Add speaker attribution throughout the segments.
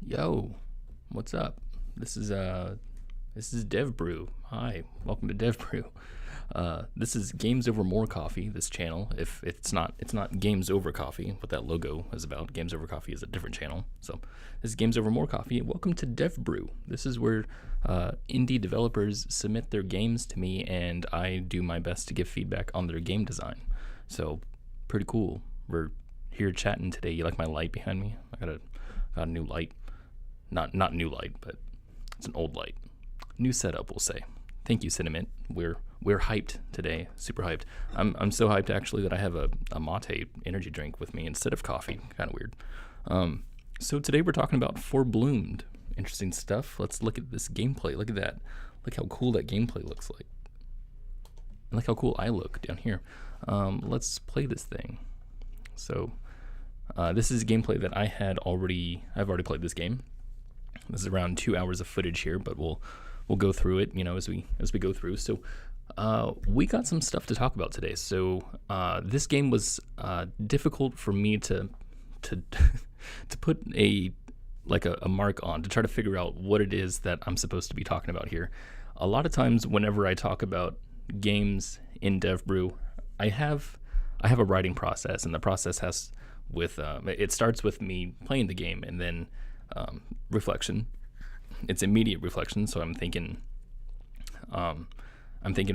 Speaker 1: Yo, what's up? This is Dev Brew. Hi, welcome to Dev Brew. This is Games Over More Coffee, this channel. If it's not Games Over Coffee, what that logo is about. Games Over Coffee is a different channel. So this is Games Over More Coffee. Welcome to Dev Brew. This is where indie developers submit their games to me and I do my best to give feedback on their game design. So pretty cool. We're here chatting today. You like my light behind me? I got a new light. Not new light, but it's an old light. New setup, we'll say. Thank you, Cinnamon. We're hyped today, super hyped. I'm so hyped actually that I have a mate energy drink with me instead of coffee. Kind of weird. So today we're talking about Forebloomed. Interesting stuff. Let's look at this gameplay. Look at that. Look how cool that gameplay looks like. And look how cool I look down here. Let's play this thing. So this is gameplay that I've already played this game. This is around 2 hours of footage here, but we'll go through it, you know, as we go through. So we got some stuff to talk about today. So this game was difficult for me to put a a mark on to try to figure out what it is that I'm supposed to be talking about here. A lot of times whenever I talk about games in Dev Brew, I have a writing process, and the process has with it starts with me playing the game, and then reflection. It's immediate reflection, so I'm thinking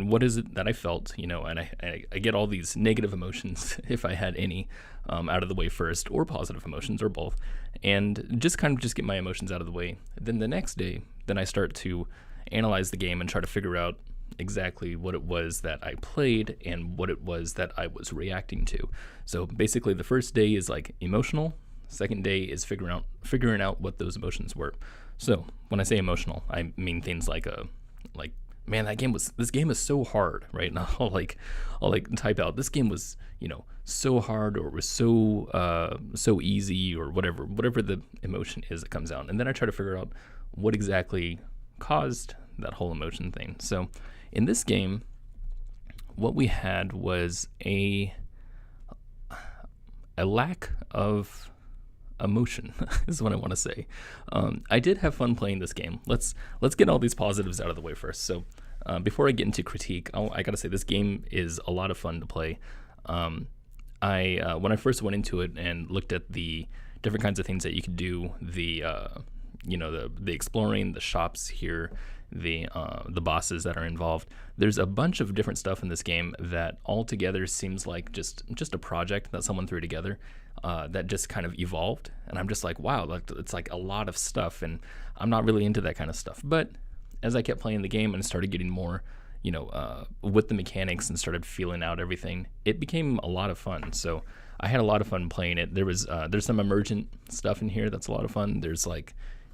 Speaker 1: what is it that I felt, and I get all these negative emotions, if I had any, out of the way first, or positive emotions, or both, and just get my emotions out of the way. Then the next day, then I start to analyze the game and try to figure out exactly what it was that I played and what it was that I was reacting to. So basically, the first day is like emotional. Second day is figuring out what those emotions were. So when I say emotional, I mean things like man, this game is so hard, right? And I'll type out, this game was, so hard, or it was so easy, or whatever the emotion is that comes out. And then I try to figure out what exactly caused that whole emotion thing. So in this game, what we had was a lack of emotion is what I want to say. I did have fun playing this game. Let's get all these positives out of the way first. So before I get into critique, I gotta say this game is a lot of fun to play. When I first went into it and looked at the different kinds of things that you could do, the exploring, the shops here, the bosses that are involved. There's a bunch of different stuff in this game that all together seems like just a project that someone threw together. That just kind of evolved, and I'm just like, wow, it's like a lot of stuff, and I'm not really into that kind of stuff. But as I kept playing the game and started getting more, with the mechanics and started feeling out everything, it became a lot of fun. So I had a lot of fun playing it. There's some emergent stuff in here that's a lot of fun. There's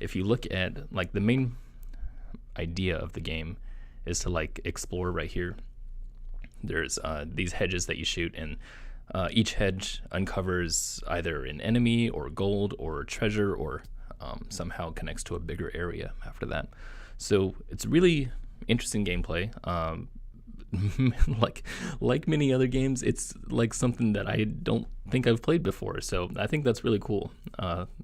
Speaker 1: if you look at the main idea of the game is to explore right here. There's these hedges that you shoot, and each hedge uncovers either an enemy or gold or treasure, or somehow connects to a bigger area after that. So it's really interesting gameplay. Like many other games, it's like something that I don't think I've played before. So I think that's really cool.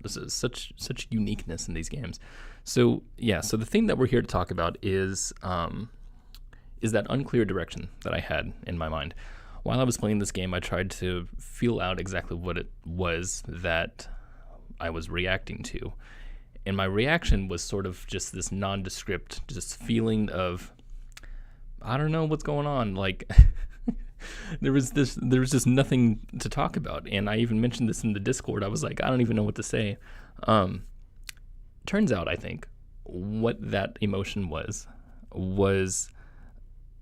Speaker 1: This is such uniqueness in these games. So yeah, so the thing that we're here to talk about is that unclear direction that I had in my mind. While I was playing this game, I tried to feel out exactly what it was that I was reacting to. And my reaction was sort of just this nondescript, just feeling of, I don't know what's going on. There was just nothing to talk about. And I even mentioned this in the Discord. I was like, I don't even know what to say. Turns out, I think, what that emotion was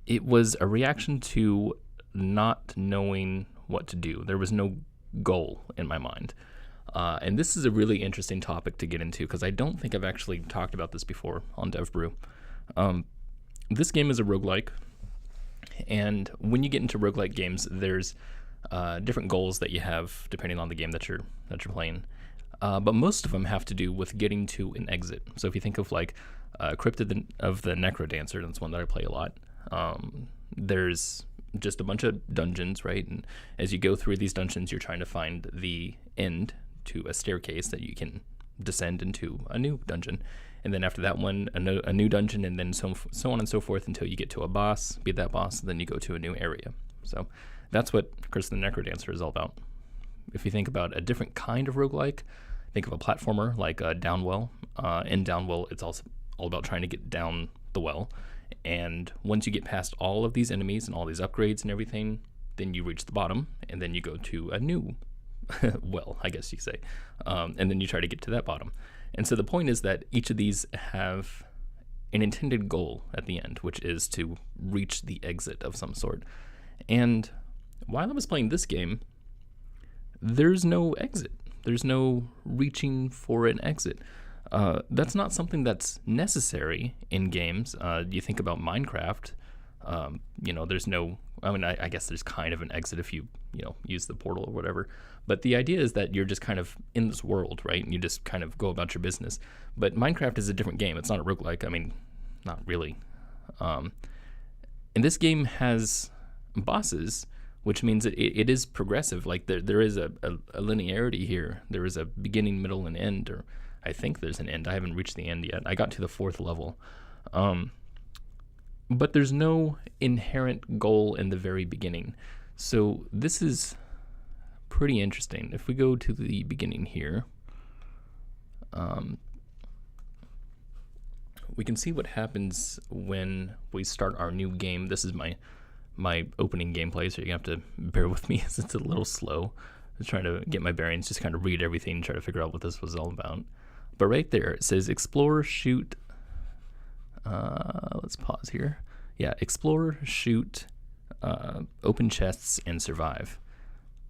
Speaker 1: it was a reaction to not knowing what to do. There was no goal in my mind. And this is a really interesting topic to get into, because I don't think I've actually talked about this before on Dev Brew. This game is a roguelike, and when you get into roguelike games, there's different goals that you have depending on the game that you're playing. But most of them have to do with getting to an exit. So if you think of Crypt of the Necrodancer, that's one that I play a lot. There's just a bunch of dungeons, right? And as you go through these dungeons, you're trying to find the end to a staircase that you can descend into a new dungeon. And then after that one, a new dungeon, and then so on and so forth until you get to a boss, beat that boss, and then you go to a new area. So that's what Curse of the Necrodancer is all about. If you think about a different kind of roguelike, think of a platformer like Downwell. In Downwell, it's also all about trying to get down the well. And once you get past all of these enemies and all these upgrades and everything, then you reach the bottom, and then you go to a new well, I guess you say. And then you try to get to that bottom. And so the point is that each of these have an intended goal at the end, which is to reach the exit of some sort. And while I was playing this game, there's no exit. There's no reaching for an exit. That's not something that's necessary in games. You think about Minecraft, there's no, I guess there's kind of an exit if you use the portal or whatever. But the idea is that you're just kind of in this world, right? And you just kind of go about your business. But Minecraft is a different game. It's not a roguelike. Not really. And this game has bosses, which means that it is progressive. There is a linearity here. There is a beginning, middle, and end, or I think there's an end. I haven't reached the end yet. I got to the 4th level. But there's no inherent goal in the very beginning. So this is pretty interesting. If we go to the beginning here, we can see what happens when we start our new game. This is my opening gameplay, so you have to bear with me as it's a little slow. I'm trying to get my bearings, just kind of read everything, try to figure out what this was all about. But right there, it says explore, shoot. Let's pause here. Yeah, explore, shoot, open chests, and survive.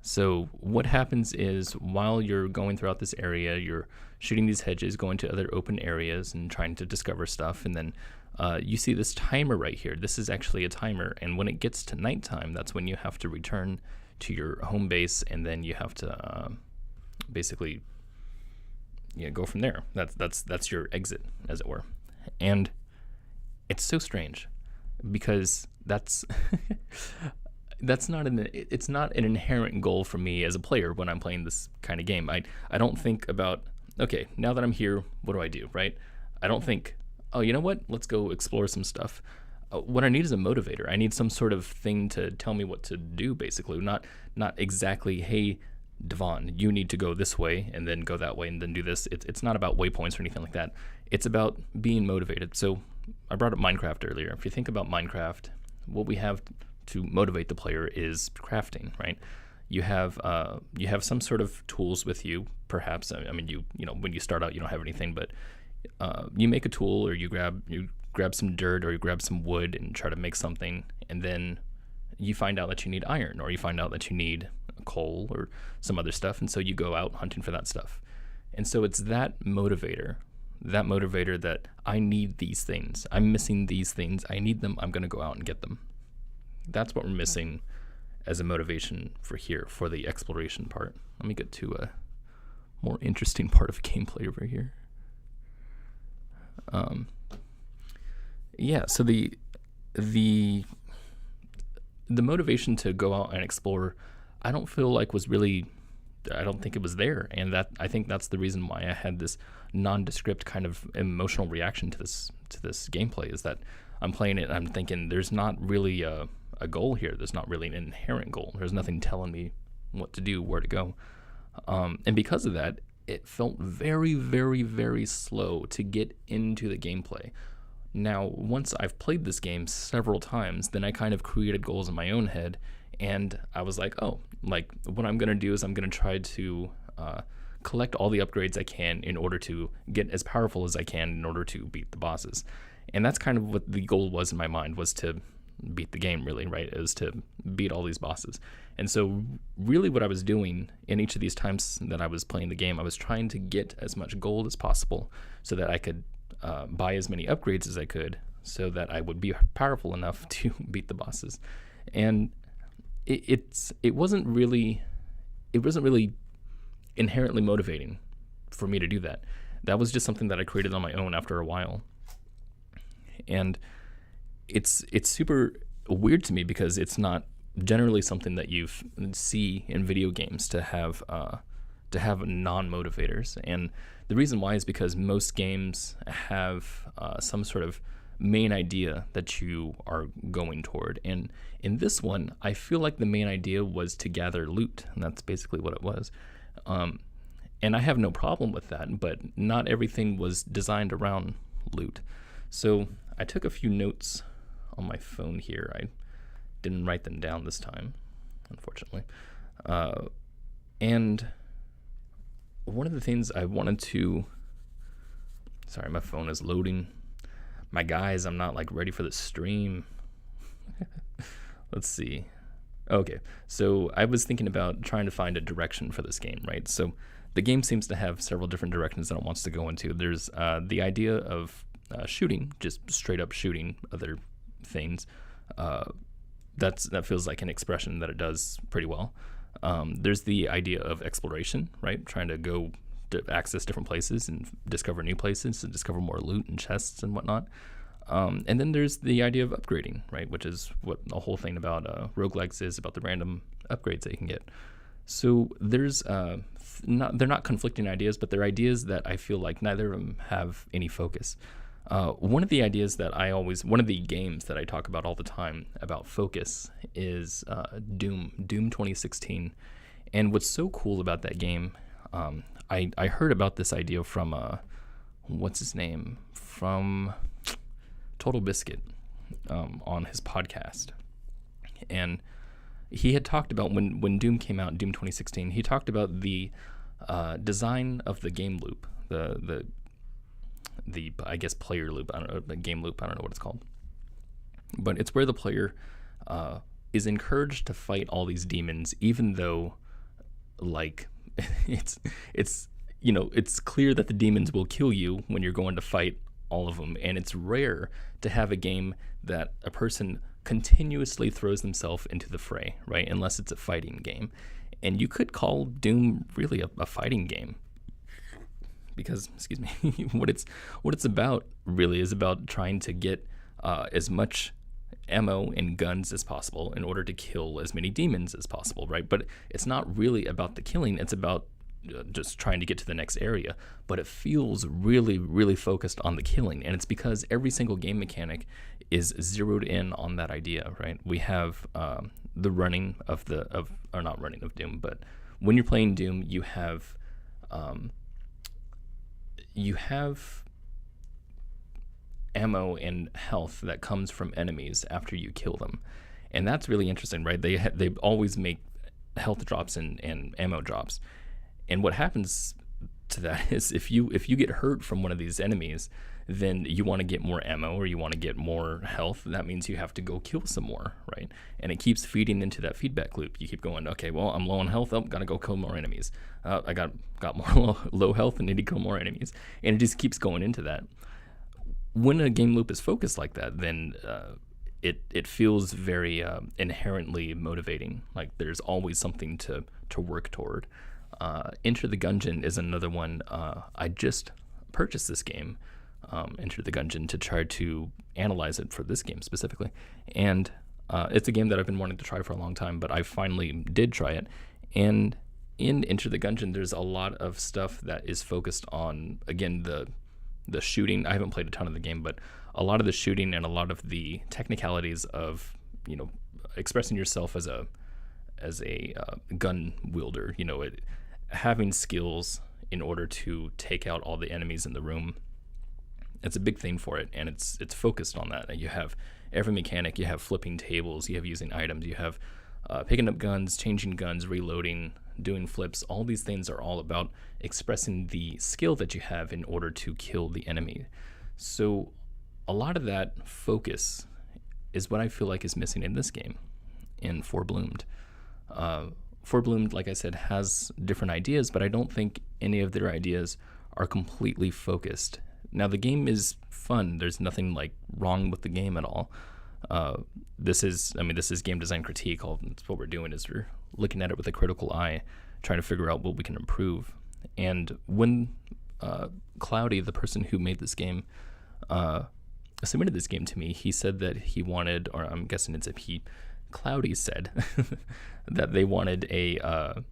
Speaker 1: So what happens is while you're going throughout this area, you're shooting these hedges, going to other open areas and trying to discover stuff. And then you see this timer right here. This is actually a timer. And when it gets to nighttime, that's when you have to return to your home base. And then you have to basically go from there. That's your exit, as it were. And it's so strange because that's it's not an inherent goal for me as a player when I'm playing this kind of game. I don't think about, okay, now that I'm here, what do I do, right? I don't think, oh, you know what? Let's go explore some stuff. What I need is a motivator. I need some sort of thing to tell me what to do, basically. Not exactly, hey, Devon, you need to go this way and then go that way and then do this. It's not about waypoints or anything like that. It's about being motivated. So I brought up Minecraft earlier. If you think about Minecraft, what we have to motivate the player is crafting, right? You have some sort of tools with you, perhaps. I mean, you know, when you start out, you don't have anything, but you make a tool, or you grab some dirt, or you grab some wood and try to make something, and then you find out that you need iron, or you find out that you need coal or some other stuff, and so you go out hunting for that stuff. And so it's that motivator that I need these things. I'm missing these things. I need them. I'm going to go out and get them. That's what we're missing as a motivation for the exploration part. Let me get to a more interesting part of gameplay over here. So the motivation to go out and explore, I don't feel like I don't think it was there, and I think that's the reason why I had this nondescript kind of emotional reaction to this gameplay, is that I'm playing it and I'm thinking there's not really a goal here. There's not really an inherent goal. There's nothing telling me what to do, where to go, and because of that, it felt very, very, very slow to get into the gameplay. Now, once I've played this game several times, then I kind of created goals in my own head, and I was like, oh, like what I'm going to do is I'm going to try to collect all the upgrades I can in order to get as powerful as I can in order to beat the bosses. And that's kind of what the goal was in my mind, was to beat the game, really, right? It was to beat all these bosses. And so really what I was doing in each of these times that I was playing the game, I was trying to get as much gold as possible so that I could buy as many upgrades as I could, so that I would be powerful enough to beat the bosses. And it wasn't really inherently motivating for me to do that. That was just something that I created on my own after a while. And it's super weird to me because it's not generally something that you see in video games to have non-motivators. And the reason why is because most games have some sort of main idea that you are going toward. And in this one, I feel like the main idea was to gather loot, and that's basically what it was. And I have no problem with that, but not everything was designed around loot. So I took a few notes on my phone here. I didn't write them down this time, unfortunately. And one of the things I wanted to... Sorry, my phone is loading. My guys, I'm not like ready for the stream. Let's see. Okay, so I was thinking about trying to find a direction for this game, right? So the game seems to have several different directions that it wants to go into. There's the idea of shooting, just straight up shooting other things. That feels like an expression that it does pretty well. There's the idea of exploration, right? Trying to go to access different places and discover new places and discover more loot and chests and whatnot. And then there's the idea of upgrading, right? Which is what the whole thing about roguelikes is, about the random upgrades that you can get. So there's they're not conflicting ideas, but they're ideas that I feel like neither of them have any focus. One of the games that I talk about all the time about focus is Doom 2016. And what's so cool about that game, I heard about this idea from, what's his name? From Total Biscuit on his podcast. And he had talked about when Doom came out, Doom 2016, he talked about the design of the game loop, the I guess player loop, I don't know, the game loop, I don't know what it's called. But it's where the player is encouraged to fight all these demons, even though like it's clear that the demons will kill you when you're going to fight all of them. And it's rare to have a game that a person continuously throws themselves into the fray, right? Unless it's a fighting game. And you could call Doom really a fighting game, because, excuse me, what it's about really is about trying to get as much ammo and guns as possible in order to kill as many demons as possible, right? But it's not really about the killing, it's about just trying to get to the next area. But it feels really, really focused on the killing, and it's because every single game mechanic is zeroed in on that idea, right? We have the running of Doom, but when you're playing Doom, you have ammo and health that comes from enemies after you kill them, and that's really interesting, right? They always make health drops and ammo drops, and what happens to that is if you get hurt from one of these enemies, then you want to get more ammo or you want to get more health. That means you have to go kill some more, right? And it keeps feeding into that feedback loop. You keep going, okay, well, I'm low on health. Oh, gotta go kill more enemies. I got more low health and need to kill more enemies. And it just keeps going into that. When a game loop is focused like that, then it feels very inherently motivating. Like there's always something to work toward. Enter the Gungeon is another one. I just purchased this game, Enter the Gungeon, to try to analyze it for this game specifically. And it's a game that I've been wanting to try for a long time, but I finally did try it. And in Enter the Gungeon, there's a lot of stuff that is focused on, again, the shooting. I haven't played a ton of the game, but a lot of the shooting and a lot of the technicalities of, expressing yourself as a gun wielder, having skills in order to take out all the enemies in the room. It's a big thing for it, and it's focused on that. And you have every mechanic. You have flipping tables. You have using items. You have picking up guns, changing guns, reloading, doing flips. All these things are all about expressing the skill that you have in order to kill the enemy. So a lot of that focus is what I feel like is missing in this game, in Forebloomed. Forebloomed, like I said, has different ideas, but I don't think any of their ideas are completely focused. Now, the game is fun. There's nothing wrong with the game at all. This is game design critique. That's what we're doing, is we're looking at it with a critical eye, trying to figure out what we can improve. And when Cloudy, the person who made this game, submitted this game to me, he said that he wanted, or I'm guessing it's Cloudy said that they wanted an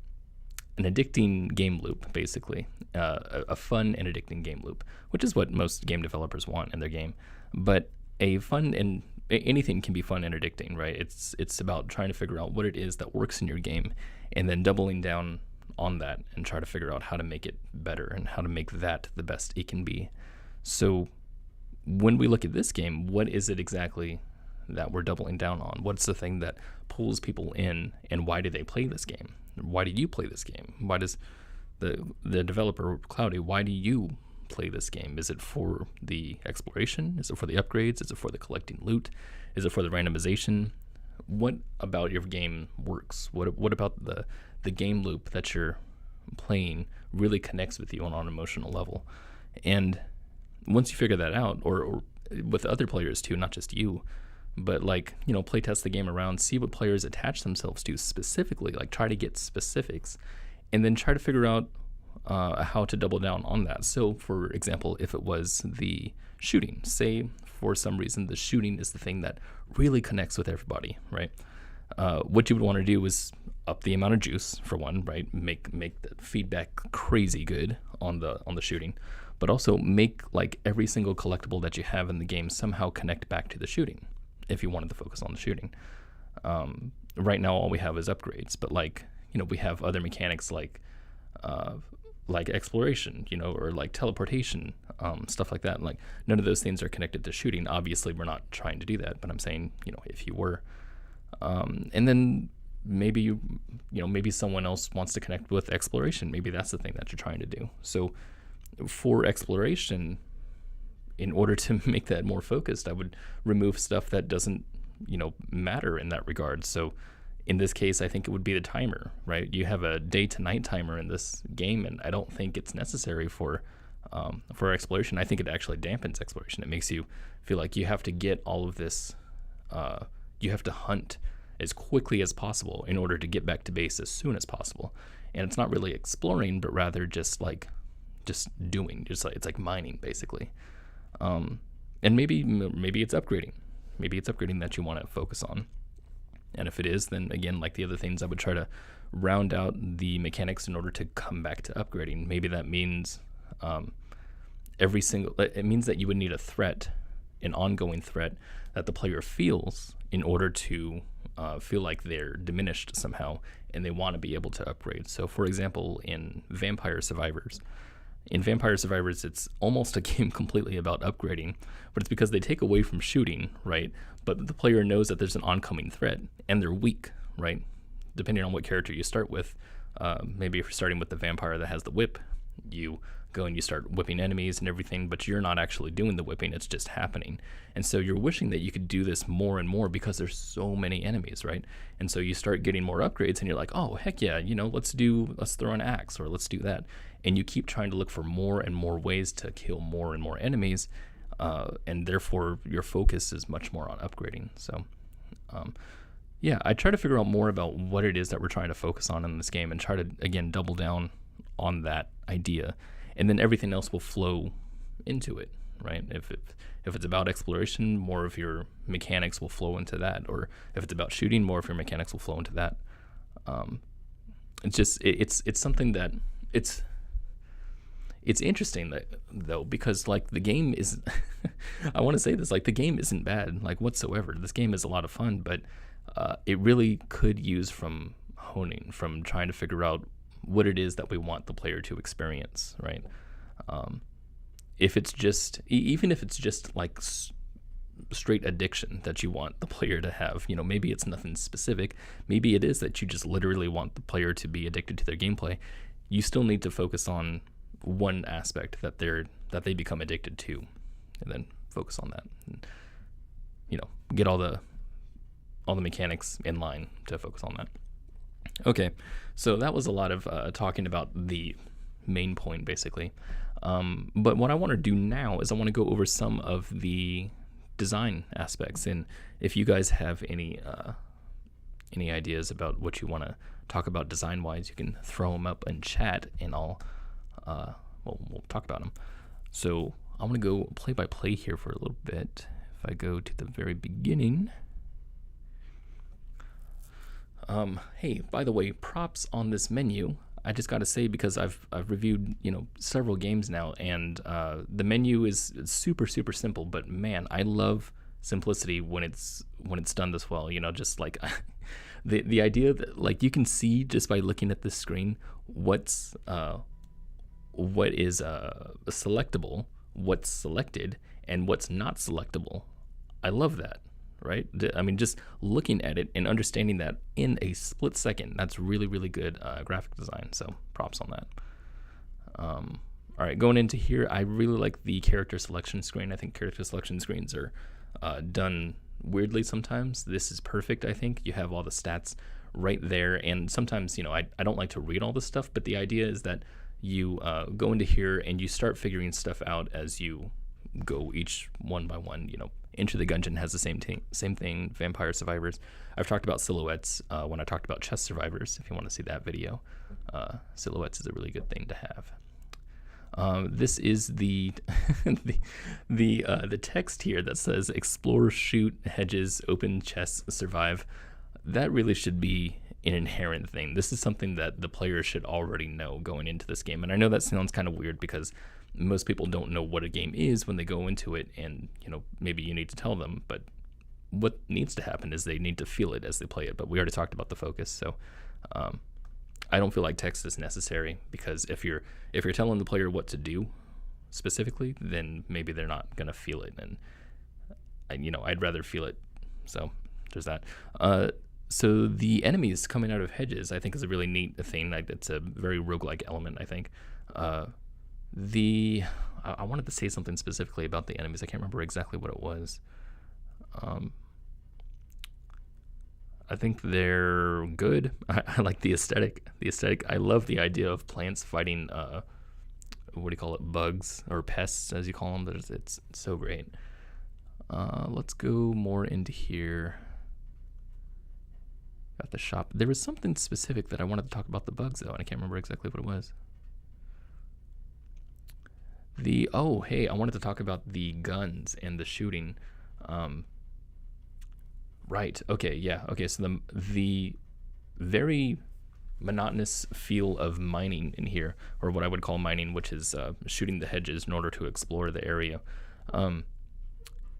Speaker 1: addicting game loop, basically, a fun and addicting game loop, which is what most game developers want in their game. But a fun and anything can be fun and addicting, right? It's about trying to figure out what it is that works in your game, and then doubling down on that and try to figure out how to make it better and how to make that the best it can be. So when we look at this game, what is it exactly that we're doubling down on? What's the thing that pulls people in, and why do they play this game? Why do you play this game? Why does the developer, Cloudy, why do you play this game? Is it for the exploration? Is it for the upgrades? Is it for the collecting loot? Is it for the randomization? What about your game works? What about the game loop that you're playing really connects with you on an emotional level? And once you figure that out, or with other players too, not just you, but play test the game around, see what players attach themselves to specifically, try to get specifics, and then try to figure out how to double down on that. So, for example, if it was the shooting, say for some reason the shooting is the thing that really connects with everybody, right? what you would want to do is up the amount of juice for one, right? Make the feedback crazy good on the shooting, but also make like every single collectible that you have in the game somehow connect back to the shooting. If you wanted to focus on the shooting, right now all we have is upgrades, but like we have other mechanics like exploration, or like teleportation, stuff like that. Like none of those things are connected to shooting. Obviously, we're not trying to do that, but I'm saying if you were. And then maybe maybe someone else wants to connect with exploration. Maybe that's the thing that you're trying to do. So for exploration, in order to make that more focused, I would remove stuff that doesn't matter in that regard. So in this case, I think it would be the timer, right? You have a day to night timer in this game, and I don't think it's necessary for exploration. I think it actually dampens exploration. It makes you feel like you have to get all of this, you have to hunt as quickly as possible in order to get back to base as soon as possible. And it's not really exploring, but rather just doing, it's like mining basically. And maybe it's upgrading. Maybe it's upgrading that you want to focus on. And if it is, then again, like the other things, I would try to round out the mechanics in order to come back to upgrading. Maybe that means it means that you would need a threat, an ongoing threat that the player feels in order to feel like they're diminished somehow and they want to be able to upgrade. So for example, in Vampire Survivors, it's almost a game completely about upgrading, but it's because they take away from shooting, right? But the player knows that there's an oncoming threat and they're weak, right? Depending on what character you start with, maybe if you're starting with the vampire that has the whip, you go and you start whipping enemies and everything, but you're not actually doing the whipping, it's just happening. And so you're wishing that you could do this more and more because there's so many enemies, right? And so you start getting more upgrades and you're like, oh, heck yeah, let's throw an axe or let's do that. And you keep trying to look for more and more ways to kill more and more enemies, and therefore your focus is much more on upgrading. So yeah, I try to figure out more about what it is that we're trying to focus on in this game and try to, again, double down on that idea. And then everything else will flow into it, right? If it's about exploration, more of your mechanics will flow into that. Or if it's about shooting, more of your mechanics will flow into that. It's something that it's interesting though, because like the game is, I want to say this, like the game isn't bad, like whatsoever. This game is a lot of fun, but it really could use from honing, from trying to figure out what it is that we want the player to experience, right? If it's just, even if it's just like straight addiction that you want the player to have, maybe it's nothing specific. Maybe it is that you just literally want the player to be addicted to their gameplay. You still need to focus on one aspect that they become addicted to, and then focus on that, and, get all the mechanics in line to focus on that. Okay, so that was a lot of talking about the main point, basically. But what I want to do now is I want to go over some of the design aspects, and if you guys have any ideas about what you want to talk about design-wise, you can throw them up in chat, and we'll talk about them. So I'm going to go play by play here for a little bit. If I go to the very beginning. Hey, by the way, props on this menu. I just got to say, because I've reviewed several games now, and the menu is super simple. But man, I love simplicity when it's done this well. Just like the idea that like you can see just by looking at this screen what is selectable, what's selected, and what's not selectable. I love that. Right? I mean, just looking at it and understanding that in a split second, that's really good graphic design. So props on that. All right, going into here, I really like the character selection screen. I think character selection screens are done weirdly sometimes. This is perfect, I think. You have all the stats right there. And sometimes, I don't like to read all this stuff, but the idea is that you go into here and you start figuring stuff out as you go each one by one. Enter the Gungeon has the same thing. Vampire Survivors. I've talked about Silhouettes when I talked about Chess Survivors. If you want to see that video, Silhouettes is a really good thing to have. This is the the text here that says explore, shoot, hedges, open, chess, survive. that really should be an inherent thing. This is something that the player should already know going into this game. And I know that sounds kind of weird because most people don't know what a game is when they go into it, and maybe you need to tell them, but what needs to happen is they need to feel it as they play it. But we already talked about the focus, so I don't feel like text is necessary, because if you're telling the player what to do specifically, then maybe they're not gonna feel it, and I'd rather feel it. So there's that. So the enemies coming out of hedges, I think, is a really neat thing. Like, it's a very roguelike element, I think. I wanted to say something specifically about the enemies. I can't remember exactly what it was. I think they're good. I like the aesthetic. I love the idea of plants fighting, what do you call it, bugs or pests, as you call them. It's so great. Let's go more into here. Got the shop. There was something specific that I wanted to talk about the bugs, though, and I can't remember exactly what it was. I wanted to talk about the guns and the shooting. Right. Okay. Yeah. Okay. So the very monotonous feel of mining in here, or what I would call mining, which is shooting the hedges in order to explore the area.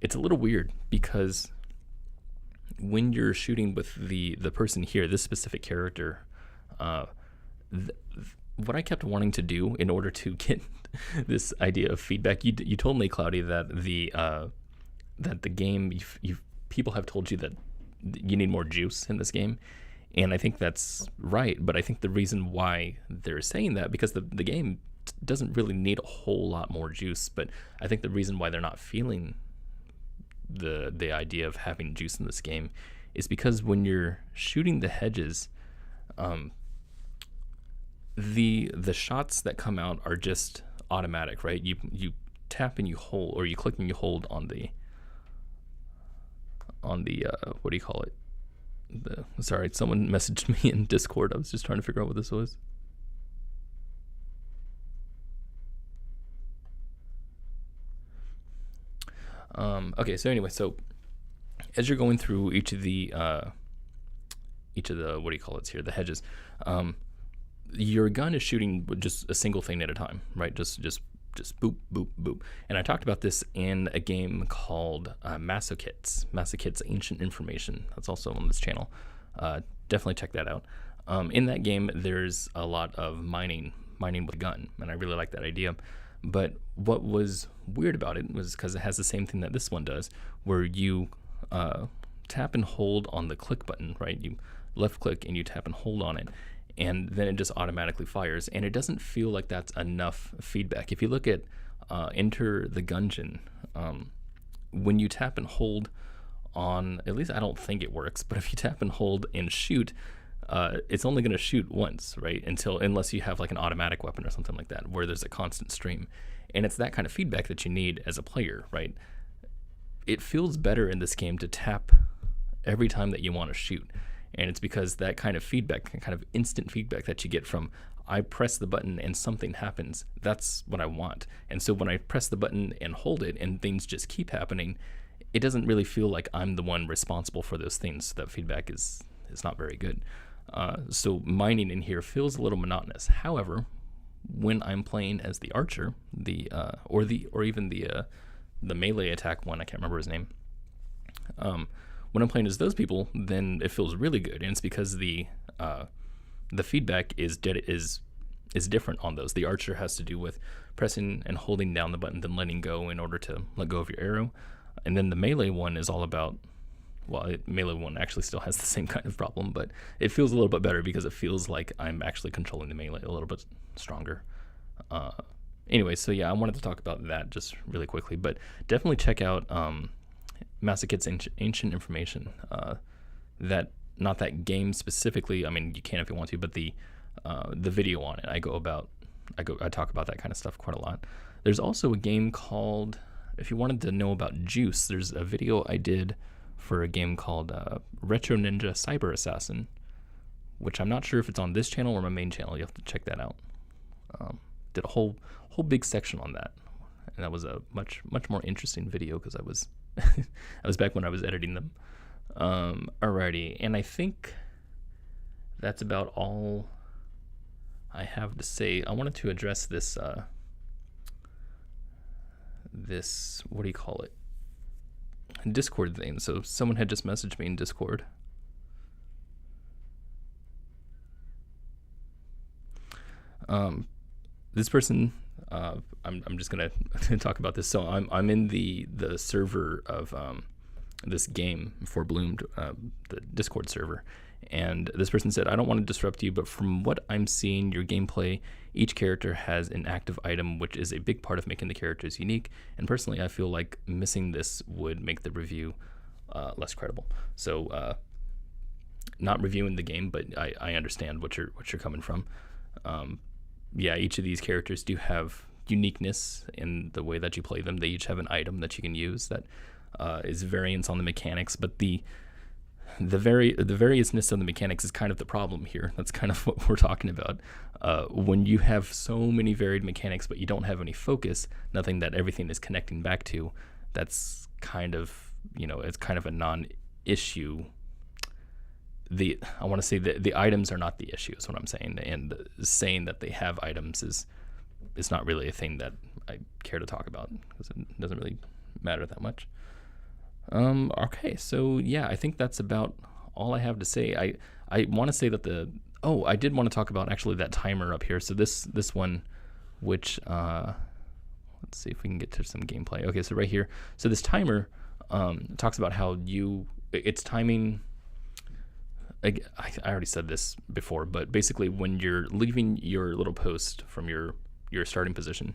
Speaker 1: It's a little weird because when you're shooting with the person here, this specific character, what I kept wanting to do in order to get this idea of feedback, you told me, Cloudy, that the game, people have told you that you need more juice in this game, and I think that's right. But I think the reason why they're saying that, because the game doesn't really need a whole lot more juice, but I think the reason why they're not feeling the idea of having juice in this game is because when you're shooting the hedges, the shots that come out are just automatic, right? You tap and you hold, or you click and you hold on the what do you call it? Sorry, someone messaged me in Discord. I was just trying to figure out what this was. Okay, so anyway, so as you're going through each of the what do you call it here, the hedges, your gun is shooting just a single thing at a time, right? Just boop, boop, boop. And I talked about this in a game called Masochits, Ancient Information. That's also on this channel. Definitely check that out. In that game, there's a lot of mining with a gun, and I really like that idea. But what was weird about it was because it has the same thing that this one does, where you tap and hold on the click button, right? You left click and you tap and hold on it, and then it just automatically fires, and it doesn't feel like that's enough feedback. If you look at Enter the Gungeon, when you tap and hold on, at least I don't think it works, but if you tap and hold and shoot, it's only going to shoot once, right? Unless you have like an automatic weapon or something like that, where there's a constant stream. And it's that kind of feedback that you need as a player, right? It feels better in this game to tap every time that you want to shoot. And it's because that kind of feedback, kind of instant feedback that you get from, I press the button and something happens, that's what I want. And so when I press the button and hold it and things just keep happening, it doesn't really feel like I'm the one responsible for those things. That feedback is not very good. So mining in here feels a little monotonous. However, when I'm playing as the archer, or even the melee attack one, I can't remember his name. When I'm playing as those people, then it feels really good, and it's because the feedback is different on those. The archer has to do with pressing and holding down the button, then letting go in order to let go of your arrow, and then the melee one is all about. Well, melee one actually still has the same kind of problem, but it feels a little bit better because it feels like I'm actually controlling the melee a little bit stronger. Anyway, so yeah, I wanted to talk about that just really quickly, but definitely check out Masochits Ancient Information. Not that game specifically. I mean, you can if you want to, but the video on it, I talk about that kind of stuff quite a lot. There's also a game called, if you wanted to know about juice, there's a video I did for a game called Retro Ninja Cyber Assassin, which I'm not sure if it's on this channel or my main channel. You have to check that out. Did a whole big section on that, and that was a much more interesting video because I was I was back when I was editing them. Alrighty, and I think that's about all I have to say. I wanted to address this this, what do you call it, Discord thing. So someone had just messaged me in Discord. This person, I'm just gonna talk about this. So I'm in the server of this game, Forebloomed, the Discord server, and this person said, I don't want to disrupt you, but from what I'm seeing, your gameplay, each character has an active item, which is a big part of making the characters unique. And personally, I feel like missing this would make the review less credible. So not reviewing the game, but I understand what you're coming from. Yeah, each of these characters do have uniqueness in the way that you play them. They each have an item that you can use that is variance on the mechanics, but the variousness of the mechanics is kind of the problem here. That's kind of what we're talking about. When you have so many varied mechanics, but you don't have any focus, nothing that everything is connecting back to, that's kind of, it's kind of a non-issue. I want to say that the items are not the issue is what I'm saying, and saying that they have items is not really a thing that I care to talk about because it doesn't really matter that much. Okay, so yeah, I think that's about all I have to say. I want to say that I did want to talk about actually that timer up here. So this one, which let's see if we can get to some gameplay. Okay, so right here, so this timer talks about how it's timing. I already said this before, but basically when you're leaving your little post from your starting position,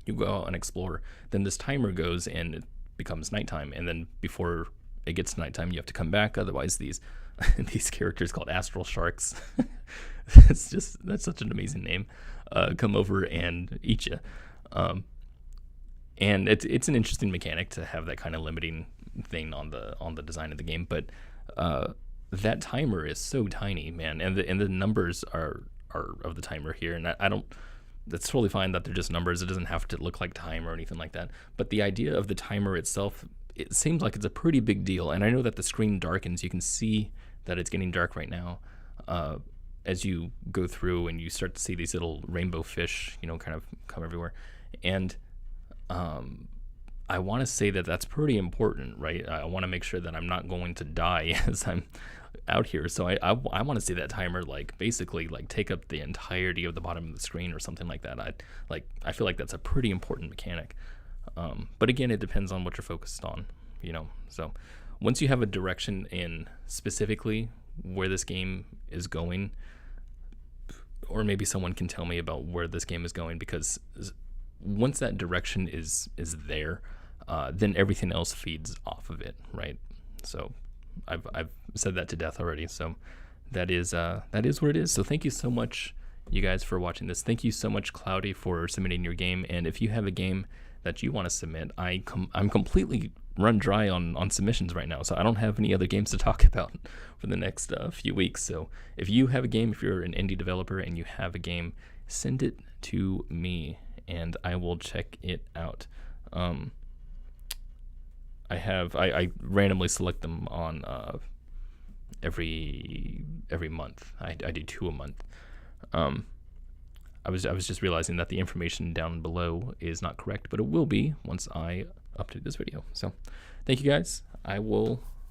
Speaker 1: you go out and explore, then this timer goes and it becomes nighttime, and then before it gets to nighttime you have to come back, otherwise these characters called astral sharks that's such an amazing name, come over and eat you. And it's an interesting mechanic to have that kind of limiting thing on the design of the game, but that timer is so tiny, man, and the numbers are of the timer here, and I don't. That's totally fine that they're just numbers. It doesn't have to look like time or anything like that. But the idea of the timer itself, it seems like it's a pretty big deal. And I know that the screen darkens. You can see that it's getting dark right now as you go through and you start to see these little rainbow fish, kind of come everywhere. And I want to say that that's pretty important, right? I want to make sure that I'm not going to die as I'm out here. So I want to see that timer basically take up the entirety of the bottom of the screen or something like that. I feel like that's a pretty important mechanic. But again, it depends on what you're focused on, So once you have a direction in specifically where this game is going, or maybe someone can tell me about where this game is going, because once that direction is there, then everything else feeds off of it, right? So I've said that to death already. So that is what it is. So thank you so much, you guys, for watching this. Thank you so much, Cloudy, for submitting your game. And if you have a game that you want to submit, I'm completely run dry on submissions right now, so I don't have any other games to talk about for the next few weeks. So if you have a game, if you're an indie developer and you have a game, send it to me and I will check it out. I randomly select them on every month. I do 2 a month. I was just realizing that the information down below is not correct, but it will be once I update this video. So thank you guys. I will